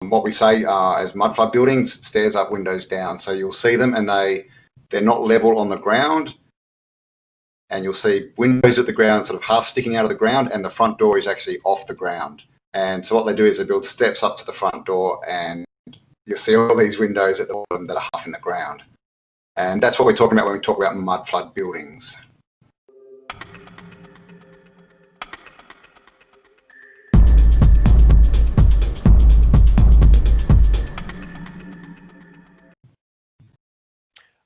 what we say as mudflood buildings, stairs up, windows down. So you'll see them, and they're not level on the ground. And you'll see windows at the ground sort of half sticking out of the ground, and the front door is actually off the ground. And so what they do is they build steps up to the front door, and you'll see all these windows at the bottom that are half in the ground. And that's what we're talking about when we talk about mudflood buildings.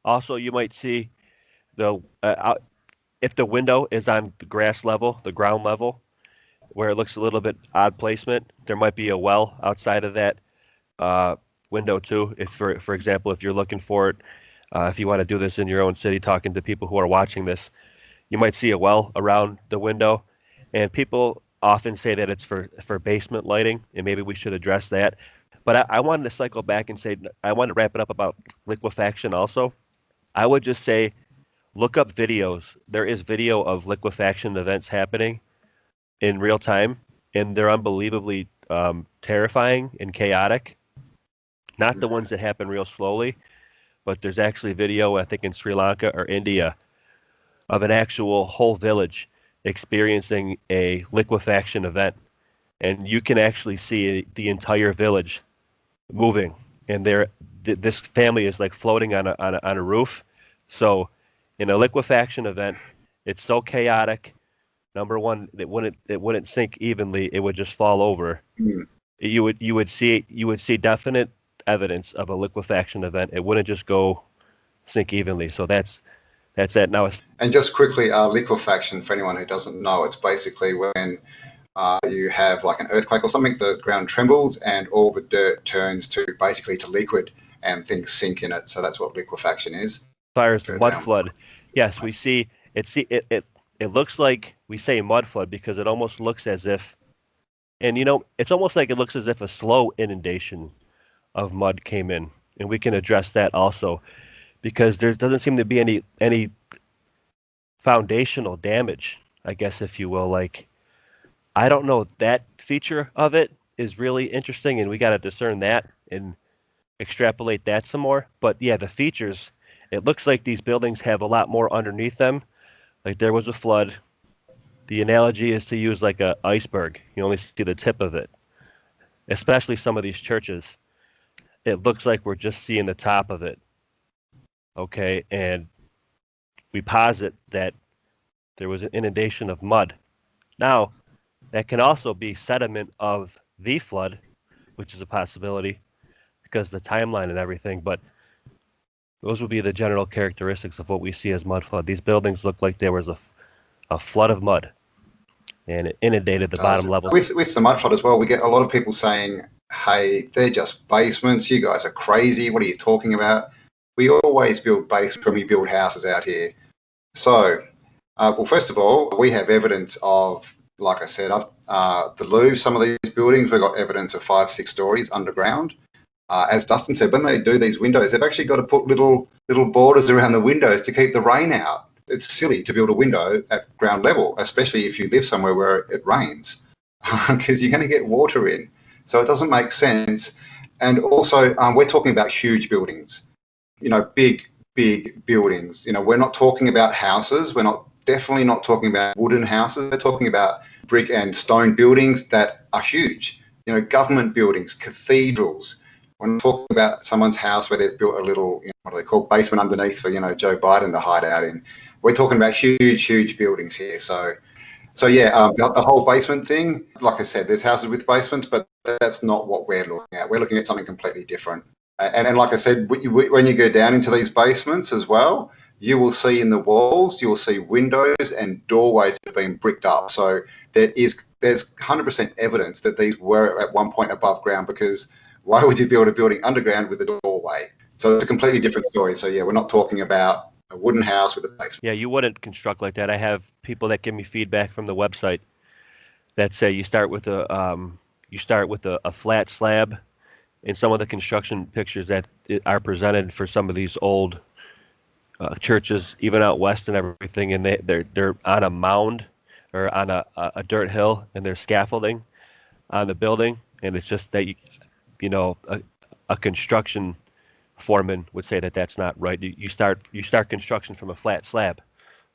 Also, you might see if the window is on the grass level, the ground level, where it looks a little bit odd placement, there might be a well outside of that window too. If, for example, if you're looking for it, if you want to do this in your own city, talking to people who are watching this, you might see a well around the window, and people often say that it's for basement lighting, and maybe we should address that. But I wanted to cycle back and say, I want to wrap it up about liquefaction also. I would just say, look up videos. There is video of liquefaction events happening in real time, and they're unbelievably terrifying and chaotic. Not the ones that happen real slowly, but there's actually video, I think in Sri Lanka or India, of an actual whole village experiencing a liquefaction event. And you can actually see the entire village moving, and this family is like floating on a roof. So in a liquefaction event, it's so chaotic. Number one, it wouldn't sink evenly. It would just fall over. Mm. You would see definite evidence of a liquefaction event. It wouldn't just go sink evenly. So that's it. Now, and just quickly, liquefaction, for anyone who doesn't know, it's basically when you have like an earthquake or something, the ground trembles and all the dirt turns to liquid and things sink in it. So that's what liquefaction is. As far as mud flood, yes, we see it looks like, we say mud flood because it almost looks as if, and it's almost like it looks as if a slow inundation of mud came in, and we can address that also, because there doesn't seem to be any foundational damage, I guess, if you will. Like, I don't know, that feature of it is really interesting, and we got to discern that and extrapolate that some more. But yeah, the features, it looks like these buildings have a lot more underneath them. Like there was a flood. The analogy is to use like an iceberg. You only see the tip of it, especially some of these churches. It looks like we're just seeing the top of it. Okay, and we posit that there was an inundation of mud. Now, that can also be sediment of the flood, which is a possibility because of the timeline and everything, but those would be the general characteristics of what we see as mud flood. These buildings look like there was a flood of mud, and it inundated the bottom levels. With the mud flood as well, we get a lot of people saying, hey, they're just basements. You guys are crazy. What are you talking about? We always build basements when we build houses out here. So, well, first of all, we have evidence of, like I said, the Louvre, some of these buildings, we've got evidence of 5-6 stories underground. As Dustin said, when they do these windows, they've actually got to put little borders around the windows to keep the rain out. It's silly to build a window at ground level, especially if you live somewhere where it rains, because you're going to get water in. So it doesn't make sense. And also, we're talking about huge buildings, big buildings. We're not talking about houses. We're definitely not talking about wooden houses. We're talking about brick and stone buildings that are huge. Government buildings, cathedrals. We're not talking about someone's house where they've built a little, what do they call, basement underneath for, Joe Biden to hide out in. We're talking about huge buildings here. So yeah, the whole basement thing, like I said, there's houses with basements, but that's not what we're looking at. We're looking at something completely different. And like I said, when you go down into these basements as well, you will see in the walls, you will see windows and doorways that have been bricked up. So there's 100% evidence that these were at one point above ground, because why would you build a building underground with a doorway? So it's a completely different story. So yeah, we're not talking about a wooden house with a basement. Yeah, you wouldn't construct like that. I have people that give me feedback from the website that say you start with a flat slab. In some of the construction pictures that are presented for some of these old churches, even out west and everything, and they're on a mound or on a dirt hill, and there's scaffolding on the building, and it's just that you know, a construction foreman would say that that's not right. You start construction from a flat slab,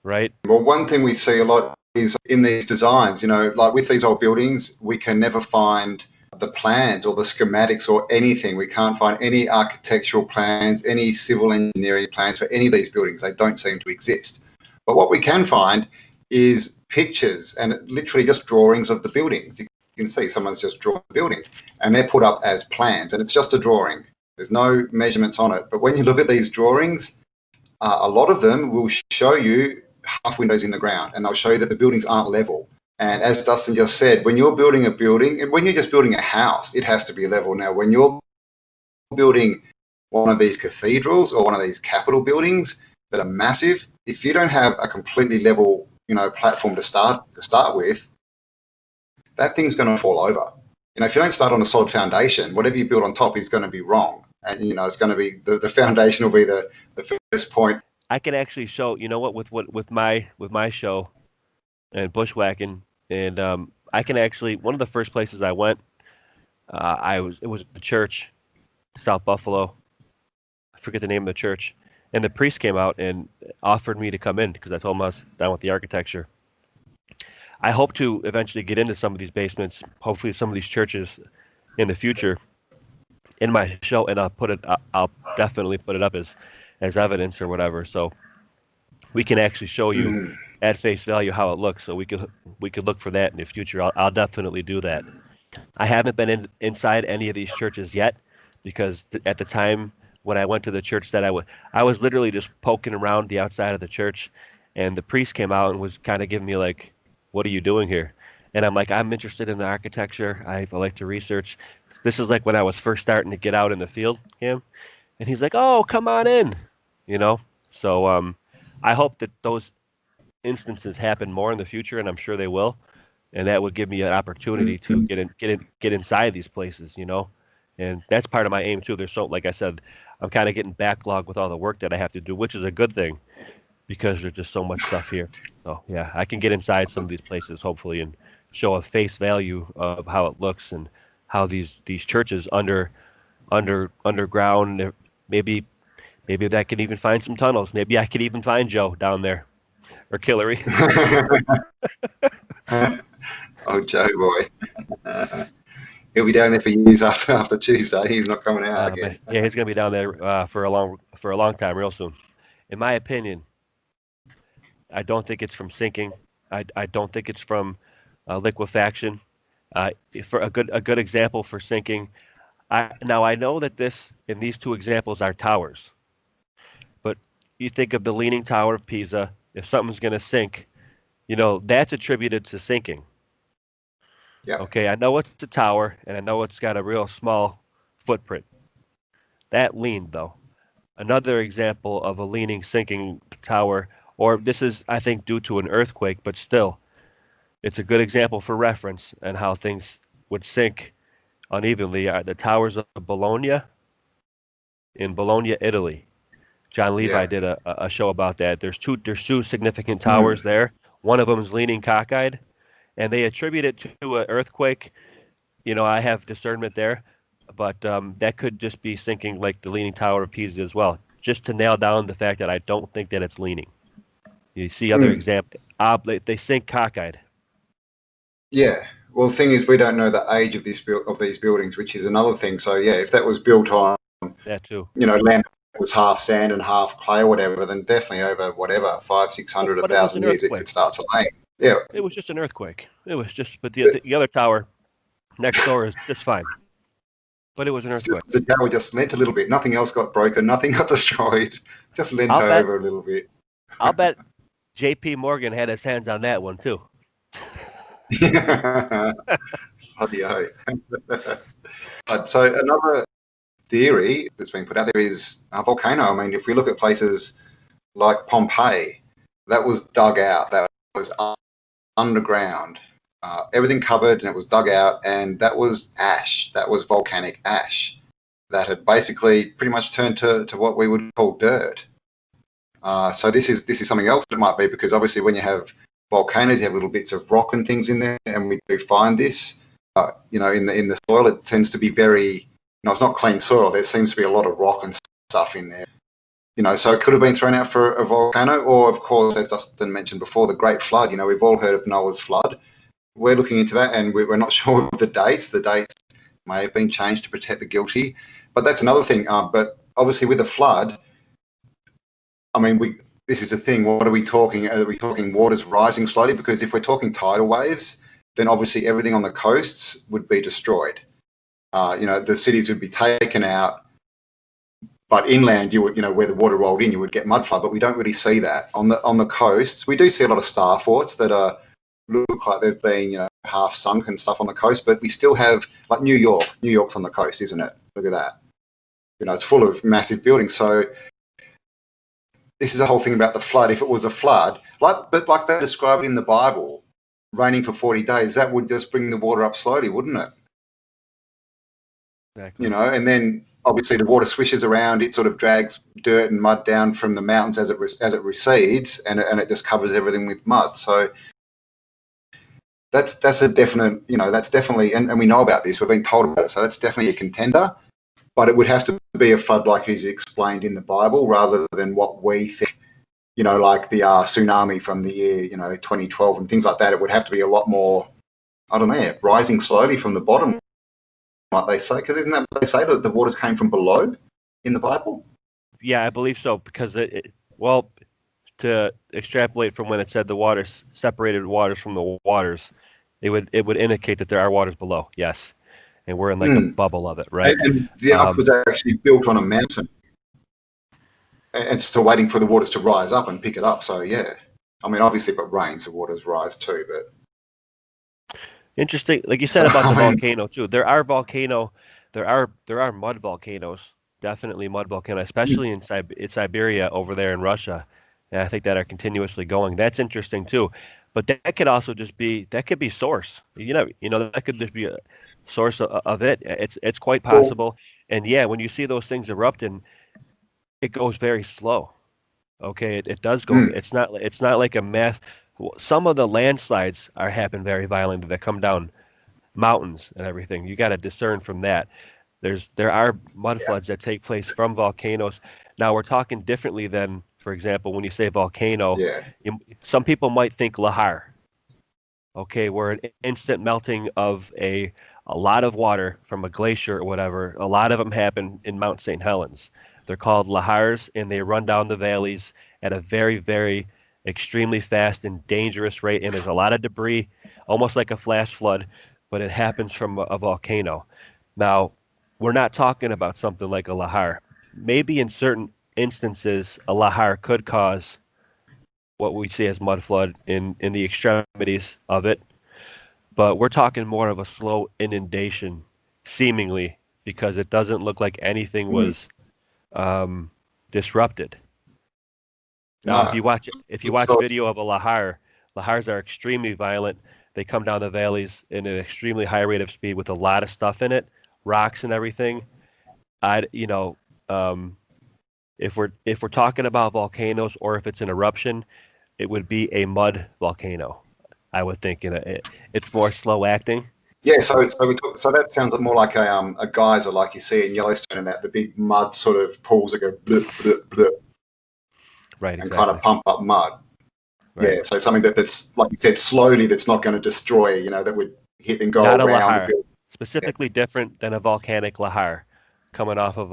right? Well, one thing we see a lot is in these designs, like with these old buildings, we can never find the plans or the schematics or anything. We can't find any architectural plans, any civil engineering plans for any of these buildings. They don't seem to exist. But what we can find is pictures and literally just drawings of the buildings. You can see someone's just drawn a building and they're put up as plans, and it's just a drawing. There's no measurements on it. But when you look at these drawings, a lot of them will show you half windows in the ground, and they'll show you that the buildings aren't level. And as Dustin just said, when you're building a building, and when you're just building a house, it has to be level. Now, when you're building one of these cathedrals or one of these capital buildings that are massive, if you don't have a completely level, platform to start with, that thing's going to fall over. If you don't start on a solid foundation, whatever you build on top is going to be wrong. And, it's going to be the foundation will be the first point. I can actually show, with my show and bushwhacking, and I can actually, one of the first places I went, it was a church, South Buffalo. I forget the name of the church, and the priest came out and offered me to come in because I told him I was down with the architecture. I hope to eventually get into some of these basements, hopefully some of these churches in the future, in my show, and I'll definitely put it up as evidence or whatever, so we can actually show you at face value how it looks. So we could look for that in the future. I'll definitely do that. I haven't been inside any of these churches yet because at the time when I went to the church that I was literally just poking around the outside of the church, and the priest came out and was kind of giving me like, "What are you doing here?" And I'm like, "I'm interested in the architecture. I like to research." This is like when I was first starting to get out in the field, him. And he's like, "Oh, come on in," So I hope that those instances happen more in the future, and I'm sure they will. And that would give me an opportunity to get inside these places, And that's part of my aim too. Like I said, I'm kind of getting backlogged with all the work that I have to do, which is a good thing because there's just so much stuff here. So yeah, I can get inside some of these places hopefully and show a face value of how it looks and how these churches underground, maybe that can even find some tunnels. Maybe I could even find Joe down there, or Killary. Oh, Joe boy. He'll be down there for years after Tuesday. He's not coming out again. Yeah, he's gonna be down there for a long time, real soon. In my opinion, I don't think it's from sinking. I don't think it's from liquefaction. For a good example for sinking, I know that these two examples are towers, but you think of the Leaning Tower of Pisa. If something's going to sink, that's attributed to sinking. Yeah. Okay, I know it's a tower, and I know it's got a real small footprint. That leaned, though. Another example of a leaning, sinking tower, or this is, I think, due to an earthquake, but still, it's a good example for reference and how things would sink unevenly. The towers of Bologna in Bologna, Italy. John Levi did a show about that. There's two significant towers there. One of them is leaning cockeyed, and they attribute it to an earthquake. I have discernment there, but that could just be sinking like the Leaning Tower of Pisa as well. Just to nail down the fact that I don't think that it's leaning. You see other examples. They sink cockeyed. Yeah. Well, the thing is, we don't know the age of these buildings, which is another thing. So yeah, if that was built on that too, land was half sand and half clay or whatever, then definitely over 500, 600, 1,000 years it could start to laying. Yeah. It was just an earthquake. It was just, but the other tower next door is just fine. But it was an earthquake. The tower just leant a little bit. Nothing else got broken. Nothing got destroyed. Just leant over a little bit. I'll bet J.P. Morgan had his hands on that one too. Bloody-o. So another theory that's been put out there is a volcano. I mean, if we look at places like Pompeii, that was dug out. That was underground. Everything covered, and it was dug out, and that was ash. That was volcanic ash that had basically pretty much turned to what we would call dirt. So this is something else it might be, because obviously when you have volcanoes, you have little bits of rock and things in there, and we do find this, in the soil. It tends to be very it's not clean soil. There seems to be a lot of rock and stuff in there. So it could have been thrown out for a volcano, or of course, as Dustin mentioned before, the Great Flood. We've all heard of Noah's flood. We're looking into that, and we're not sure of the dates. The dates may have been changed to protect the guilty, but that's another thing. But obviously, with a flood, I mean, this is the thing. What are we talking? Are we talking waters rising slowly? Because if we're talking tidal waves, then obviously everything on the coasts would be destroyed. The cities would be taken out, but inland, you would, where the water rolled in, you would get mud flood. But we don't really see that on the coasts. We do see a lot of star forts that look like they've been half sunk and stuff on the coast, but we still have like New York. New York's on the coast, isn't it? Look at that. It's full of massive buildings. So this is the whole thing about the flood. If it was a flood, like they describe it in the Bible, raining for 40 days, that would just bring the water up slowly, wouldn't it? Exactly. And then obviously the water swishes around. It sort of drags dirt and mud down from the mountains as it recedes, and it just covers everything with mud. So that's a definite, that's definitely, and we know about this. We've been told about it. So that's definitely a contender. But it would have to be a flood like is explained in the Bible, rather than what we think, like the tsunami from the year, 2012 and things like that. It would have to be a lot more, I don't know, rising slowly from the bottom, like they say. Because isn't that what they say, that the waters came from below in the Bible? Yeah, I believe so, because to extrapolate from when it said the waters separated waters from the waters, it would indicate that there are waters below. Yes. And we're in like a bubble of it, right? And the ark was actually built on a mountain, and still waiting for the waters to rise up and pick it up. So yeah, I mean, obviously, if it rains, the waters rise too. But interesting, like you said about the volcano too. There are mud volcanoes, definitely mud volcanoes, especially in Siberia over there in Russia, and I think that are continuously going. That's interesting too. But that could also just be source. That could just be a source of it. It's quite possible. And yeah, when you see those things erupting, it goes very slow. Okay, it does go. It's not like a mass. Some of the landslides happen very violently that come down mountains and everything. You got to discern from that. There are mud floods that take place from volcanoes. Now we're talking differently than, for example, when you say volcano, some people might think lahar. Okay, where an instant melting of a lot of water from a glacier or whatever. A lot of them happen in Mount St. Helens. They're called lahars, and they run down the valleys at a very, very extremely fast and dangerous rate. And there's a lot of debris, almost like a flash flood, but it happens from a volcano. Now, we're not talking about something like a lahar. Maybe in certain instances, a lahar could cause what we see as mud flood in the extremities of it. But we're talking more of a slow inundation, seemingly, because it doesn't look like anything was disrupted. Now, if you watch video of a lahar, lahars are extremely violent. They come down the valleys in an extremely high rate of speed with a lot of stuff in it, rocks and everything. If we're talking about volcanoes, or if it's an eruption, it would be a mud volcano, I would think. It's more slow acting. Yeah, so that sounds more like a geyser, like you see in Yellowstone, and that the big mud sort of pools that go blip, blip, blip, right, and exactly. kind of pump up mud. Right. Yeah, so something that's, like you said, slowly, that's not going to destroy, that would hit and go not around. Not a lahar, specifically different than a volcanic lahar coming off of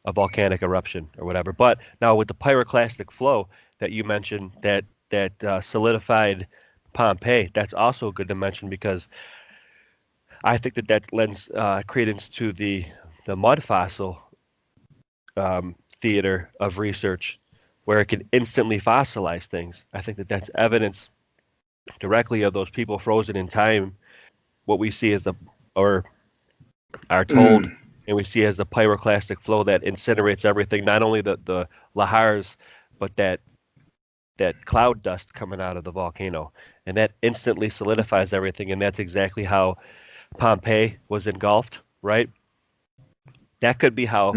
a volcanic eruption or whatever. But now with the pyroclastic flow that you mentioned, that solidified Pompeii, that's also good to mention, because I think that lends credence to the mud fossil theater of research, where it can instantly fossilize things. I think that's evidence directly of those people frozen in time. What we see is or are told, and we see as the pyroclastic flow that incinerates everything, not only the lahars, but that cloud dust coming out of the volcano, and that instantly solidifies everything. And that's exactly how Pompeii was engulfed, right? That could be how,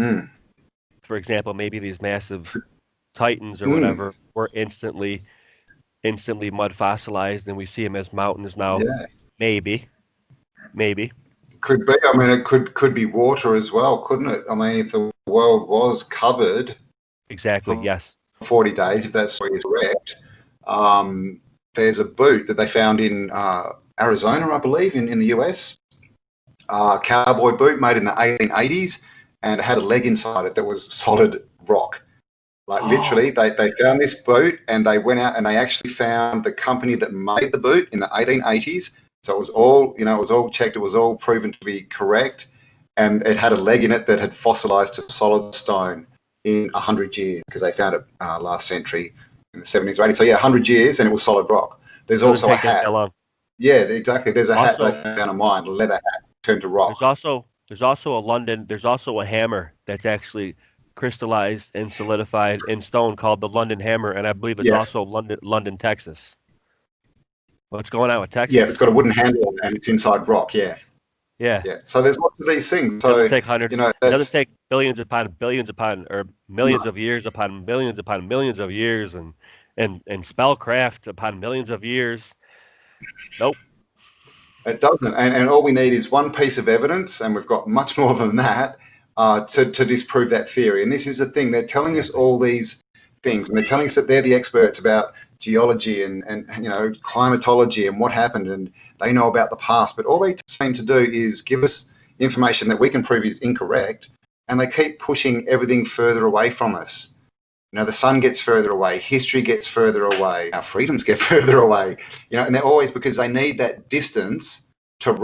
for example, maybe these massive titans or whatever were instantly mud fossilized, and we see them as mountains now. Yeah. Maybe. Could be. I mean, it could be water as well, couldn't it? I mean, if the world was covered Exactly. for Yes. 40 days, if that's correct, there's a boot that they found in Arizona, I believe, in the US. Cowboy boot made in the 1880s, and it had a leg inside it that was solid rock. Like literally, they found this boot, and they went out and they actually found the company that made the boot in the 1880s. So it was all, it was all checked. It was all proven to be correct, and it had a leg in it that had fossilized to solid stone in 100 years because they found it last century in the 70s or 80s. So yeah, 100 years, and it was solid rock. There's Doesn't also a take that hat. long. Yeah, exactly. There's a hat Also, they found of mine, a leather hat turned to rock. there's also a hammer that's actually crystallized and solidified in stone called the London hammer, and I believe it's Yes. also London, Texas. What's going on with Texas? Yeah, it's got a wooden handle and it's inside rock. Yeah. Yeah. Yeah. So there's lots of these things. It doesn't So, take hundreds. It doesn't take billions upon, or millions of years upon millions of years, and spellcraft upon millions of years. Nope. It doesn't. And all we need is one piece of evidence, and we've got much more than that to disprove that theory. And this is the thing. They're telling us all these things, and they're telling us that they're the experts about geology and climatology and what happened, and they know about the past. But all they seem to do is give us information that we can prove is incorrect, and they keep pushing everything further away from us. The sun gets further away, history gets further away, our freedoms get further away, and they're always, because they need that distance to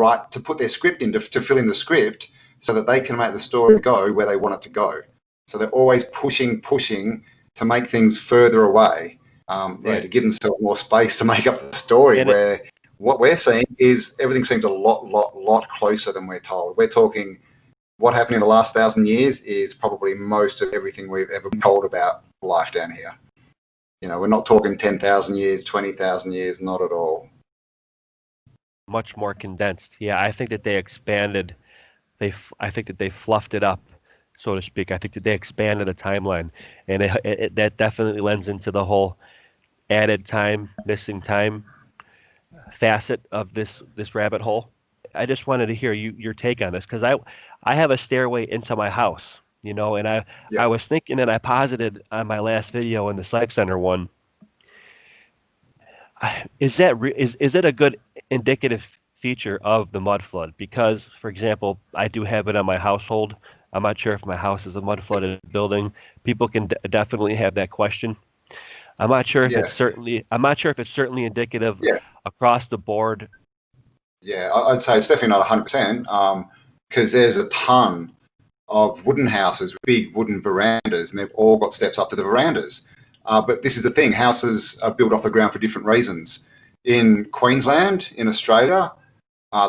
put their script in, to fill in the script so that they can make the story go where they want it to go. So they're always pushing to make things further away, to give themselves more space to make up the story, where what we're seeing is everything seems a lot closer than we're told. We're talking what happened in the last 1,000 years is probably most of everything we've ever been told about life down here. We're not talking 10,000 years, 20,000 years, not at all. Much more condensed. Yeah, I think that they expanded. I think that they fluffed it up, so to speak. I think that they expanded the timeline, and that definitely lends into the whole added time, missing time facet of this rabbit hole. I just wanted to hear your take on this, because I have a stairway into my house, and I was thinking, and I posited on my last video in the Psych Center one, is it a good indicative feature of the mud flood? Because, for example, I do have it on my household. I'm not sure if my house is a mud flooded building. People can definitely have that question. I'm not sure if it's certainly indicative across the board. Yeah, I'd say it's definitely not 100%, because there's a ton of wooden houses with big wooden verandas, and they've all got steps up to the verandas. But this is the thing, houses are built off the ground for different reasons. In Queensland, in Australia,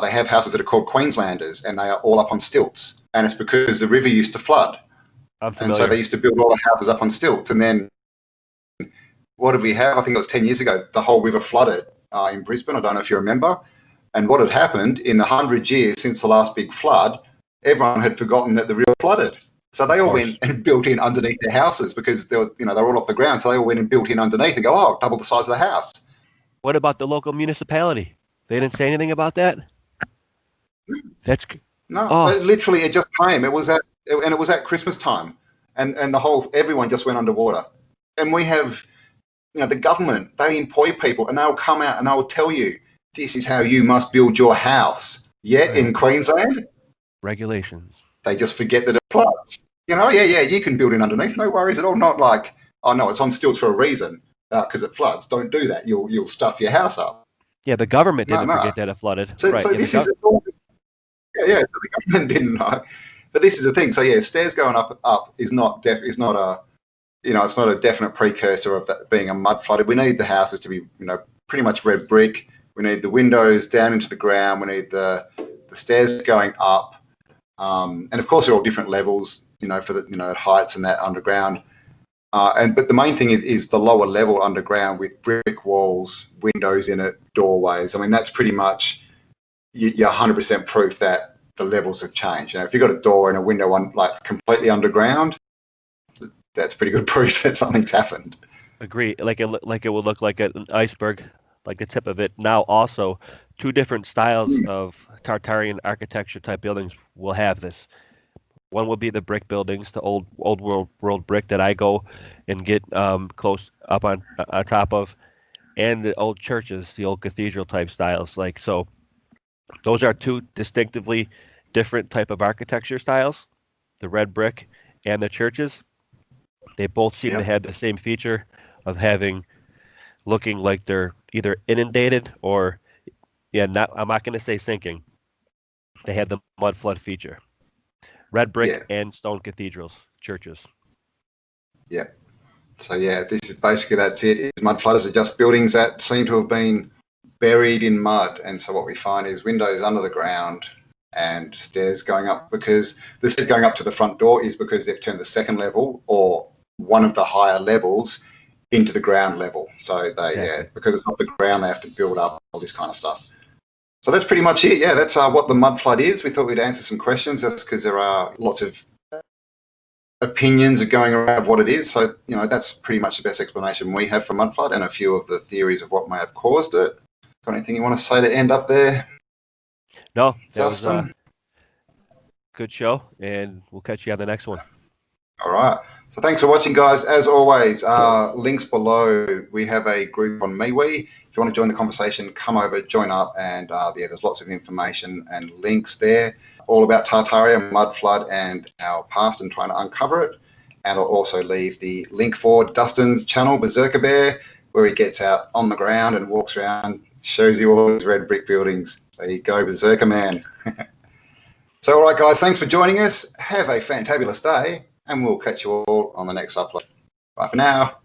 they have houses that are called Queenslanders, and they are all up on stilts. And it's because the river used to flood. And so they used to build all the houses up on stilts. And then what did we have? I think it was 10 years ago, the whole river flooded in Brisbane. I don't know if you remember. And what had happened in the 100 years since the last big flood, everyone had forgotten that the river flooded. So they all went and built in underneath their houses, because there was, they were all off the ground. So they all went and built in underneath and go, oh, double the size of the house. What about the local municipality? They didn't say anything about that? Literally, it just came. It was at Christmas time, and everyone just went underwater. And we have, the government, they employ people, and they'll come out and they'll tell you, this is how you must build your house. Yet in Queensland, regulations, they just forget that it floods. You can build in underneath, no worries at all. Not like, oh no, it's on stilts for a reason, because it floods. Don't do that. You'll stuff your house up. Yeah, the government didn't forget that it flooded. So this is the government didn't know. But this is the thing. So yeah, stairs going up is not it's not a definite precursor of that being a mud flooded. We need the houses to be pretty much red brick. We need the windows down into the ground. We need the stairs going up, and of course they're all different levels. For the heights and that underground. But the main thing is the lower level underground with brick walls, windows in it, doorways. I mean, that's pretty much you're 100% proof that the levels have changed. If you've got a door and a window completely underground, that's pretty good proof that something's happened. Agree. Like it would look like an iceberg, like the tip of it. Now also two different styles of Tartarian architecture type buildings will have this. One will be the brick buildings, the old world brick that I go and get close up on top of, and the old churches, the old cathedral type styles. Like so, those are two distinctively different type of architecture styles. The red brick and the churches, they both seem to Yep. have the same feature of having looking like they're either inundated or I'm not going to say sinking. They have the mud flood feature. Red brick Yeah. and stone cathedrals, churches. Yeah. So yeah, this is basically that's it. Mud flooders are just buildings that seem to have been buried in mud, and so what we find is windows under the ground and stairs going up, because the stairs going up to the front door is because they've turned the second level or one of the higher levels into the ground level. So they Exactly. because it's not the ground, they have to build up all this kind of stuff. So that's pretty much it. Yeah, that's what the mud flood is. We thought we'd answer some questions just because there are lots of opinions are going around what it is. So, that's pretty much the best explanation we have for mud flood and a few of the theories of what may have caused it. Got anything you want to say to end up there? No, that Justin? was a good show, and we'll catch you on the next one. All right. So thanks for watching, guys. As always, links below. We have a group on Mewe. If you want to join the conversation, come over, join up, and there's lots of information and links there, all about Tartaria, mud flood, and our past, and trying to uncover it. And I'll also leave the link for Dustin's channel, Berserker Bear, where he gets out on the ground and walks around, shows you all his red brick buildings. There you go, Berserker Man. So, all right, guys, thanks for joining us. Have a fantabulous day, and we'll catch you all on the next upload. Bye for now.